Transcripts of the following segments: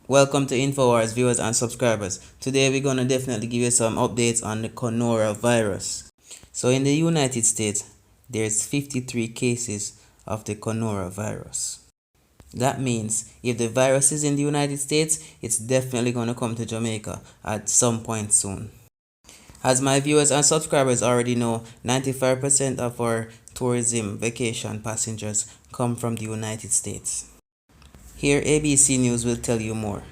Welcome to InfoWars viewers and subscribers. Today we're going to definitely give you some updates on the coronavirus. So in the United States, there's 53 cases of the coronavirus. That means if the virus is in the United States, it's definitely going to come to Jamaica at some point soon. As my viewers and subscribers already know, 95% of our tourism vacation passengers come from the United States. Here, ABC News will tell you more.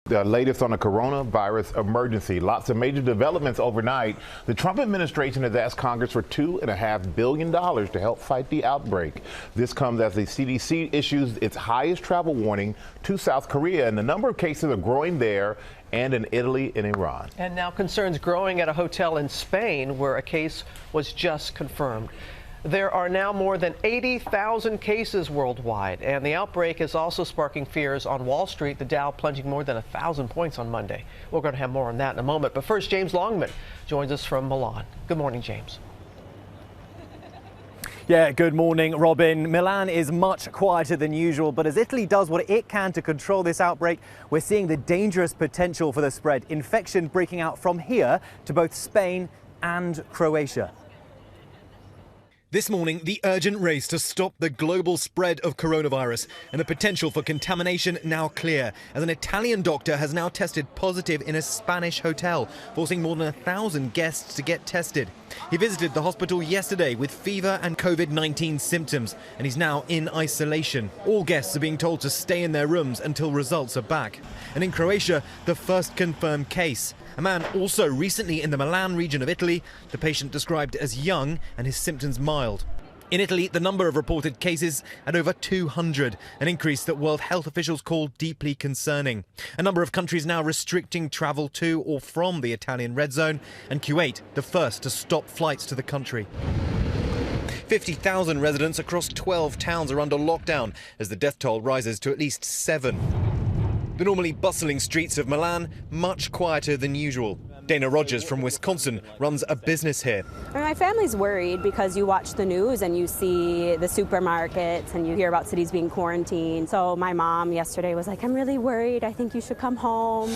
The latest on the coronavirus emergency. Lots of major developments overnight. The Trump administration has asked Congress for $2.5 billion to help fight the outbreak. This comes as the CDC issues its highest travel warning to South Korea, and the number of cases are growing there and in Italy and Iran. And now concerns growing at a hotel in Spain where a case was just confirmed. There are now more than 80,000 cases worldwide, and the outbreak is also sparking fears on Wall Street, the Dow plunging more than 1,000 points on Monday. We're going to have more on that in a moment. But first, James Longman joins us from Milan. Good morning, James. Yeah, good morning, Robin. Milan is much quieter than usual, but as Italy does what it can to control this outbreak, we're seeing the dangerous potential for the spread. Infection breaking out from here to both Spain and Croatia. This morning, the urgent race to stop the global spread of coronavirus and the potential for contamination now clear, as an Italian doctor has now tested positive in a Spanish hotel, forcing more than 1,000 guests to get tested. He visited the hospital yesterday with fever and COVID-19 symptoms, and he's now in isolation. All guests are being told to stay in their rooms until results are back. And in Croatia, the first confirmed case. A man also recently in the Milan region of Italy, the patient described as young and his symptoms mild. In Italy, the number of reported cases at over 200, an increase that World Health officials call deeply concerning. A number of countries now restricting travel to or from the Italian red zone, and Kuwait the first to stop flights to the country. 50,000 residents across 12 towns are under lockdown as the death toll rises to at least 7. The normally bustling streets of Milan, much quieter than usual. Dana Rogers from Wisconsin runs a business here. My family's worried because you watch the news and you see the supermarkets and you hear about cities being quarantined. So my mom yesterday was like, I'm really worried. I think you should come home.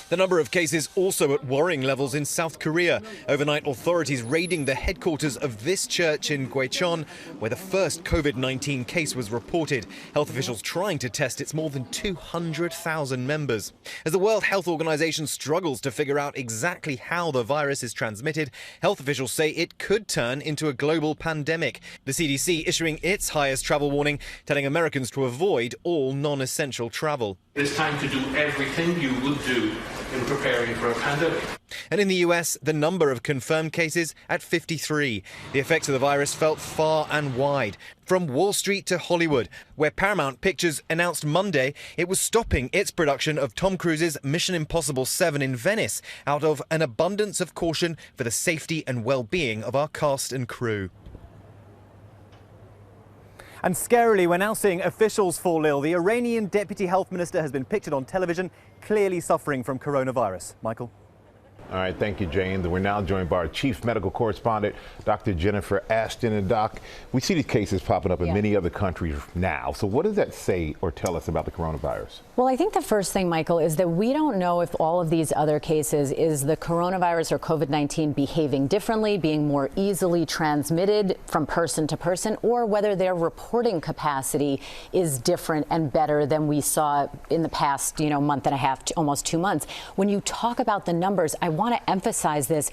The number of cases also at worrying levels in South Korea. Overnight, authorities raiding the headquarters of this church in Gwacheon, where the first COVID-19 case was reported. Health officials trying to test its more than 200,000 members. As the World Health Organization struggles to figure out exactly how the virus is transmitted, health officials say it could turn into a global pandemic. The CDC issuing its highest travel warning, telling Americans to avoid all non-essential travel. It's time to do everything you would do in preparing for a pandemic. And in the US, the number of confirmed cases at 53. The effects of the virus felt far and wide, from Wall Street to Hollywood, where Paramount Pictures announced Monday it was stopping its production of Tom Cruise's Mission Impossible 7 in Venice out of an abundance of caution for the safety and well-being of our cast and crew. And scarily, we're now seeing officials fall ill. The Iranian deputy health minister has been pictured on television, clearly suffering from coronavirus. Michael? All right, thank you, James. And we're now joined by our chief medical correspondent, Dr. Jennifer Ashton. And Doc, we see these cases popping up in many other countries now. So what does that say or tell us about the coronavirus? Well, I think the first thing, Michael, is that we don't know if all of these other cases is the coronavirus or COVID-19 behaving differently, being more easily transmitted from person to person, or whether their reporting capacity is different and better than we saw in the past, month and a half to almost 2 months. When you talk about the numbers, I want to emphasize this.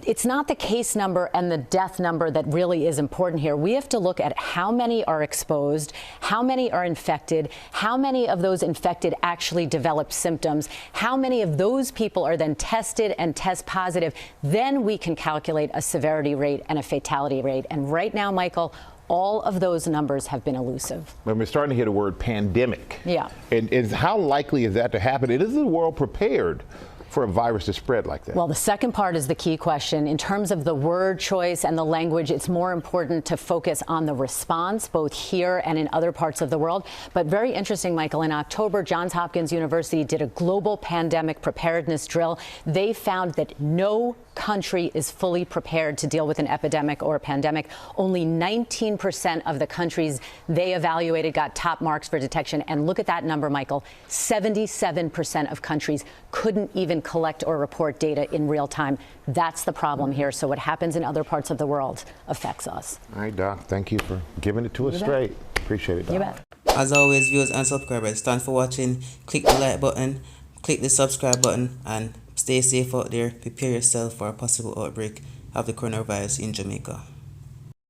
It's not the case number and the death number that really is important here. We have to look at how many are exposed, how many are infected, how many of those infected actually develop symptoms, how many of those people are then tested and test positive. Then we can calculate a severity rate and a fatality rate. And right now, Michael, all of those numbers have been elusive. When we're starting to hear the word pandemic. Yeah. And how likely is that to happen? And is the world prepared for a virus to spread like that? Well, the second part is the key question. In terms of the word choice and the language, it's more important to focus on the response, both here and in other parts of the world. But very interesting, Michael, in October, Johns Hopkins University did a global pandemic preparedness drill. They found that no country is fully prepared to deal with an epidemic or a pandemic. Only 19% of the countries they evaluated got top marks for detection. And look at that number, Michael. 77% of countries couldn't even collect or report data in real time. That's the problem here. So what happens in other parts of the world affects us. All right, Doc. Thank you for giving it to us straight. Appreciate it, Doc. You bet. As always, viewers and subscribers, thanks for watching. Click the like button, click the subscribe button, and stay safe out there. Prepare yourself for a possible outbreak of the coronavirus in Jamaica.